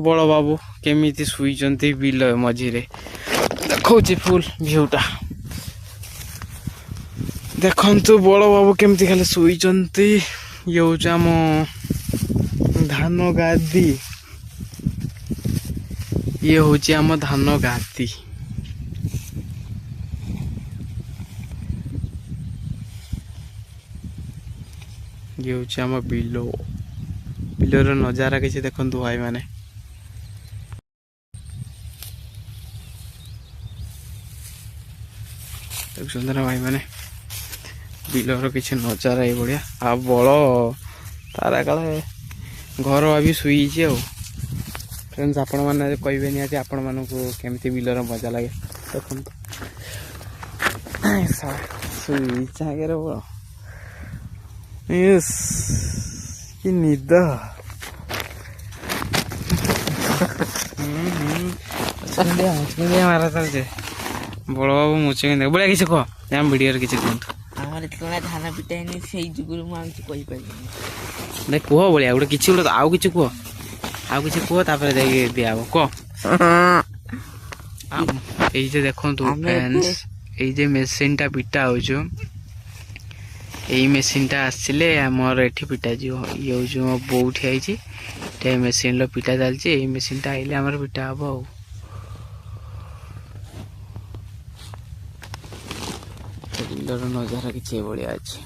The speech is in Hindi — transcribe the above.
बड़ बाबू केमिति शुईचंती बिल मझिरे देखौछि फुल भ्यूटा देखंतु बड़ बाबू केमिति खाली शुईचंती ये होछ आम धान गादी ये होछि आम धान गादी ये होछि आम बिलो बिलोर नजारा किसी देखंतु भाई माने देखुछंत ना भाई माने बिलर किसी नजारा ये बढ़िया आ बड़ तारा काले घर भाभी शुईचे आ फ्रेंड्स आपण मैंने कहे निहती आपण मानक केमती बिलर मजा लगे देखो शुईचे आगे बड़ कि निद मारा चलছে बड़ बाबू मुचे बड़ा किसी कह जाम भिडियो किसी कहतु আমার এতলা ধান পিটাইনি সেই যুগରୁ ମୁଁ ଆଉ କିଛି କହିପାରିବିନି ନାଇଁ କୁହ ଭଳିଆ ଗୋଟେ କିଛି ଗୋଟେ ଆଉ କିଛି କୁହ ତାପରେ ଯାଇକି ଦିଆହବ କହ ଏଇ ଯେ ଦେଖନ୍ତୁ ଫ୍ରେଣ୍ଡସ୍ ଏଇ ଯେ ମେସିନଟା ପିଟା ହଉଛୁ ଏଇ ମେସିନଟା ଆସିଲେ ଆମର ଏଠି ପିଟା ଯିବ ଇଏ ହଉଛି ମୋ ବୋଉ ଠିଆ ହେଇଛି ଏ ମେସିନର ପିଟା ଚାଲିଛି ଏଇ ମେସିନଟା ଆଇଲେ ଆମର ପିଟା ହବ ଆଉ ବିଲର ନଜାରା କିଛି ଏଭଳିଆ ଅଛି।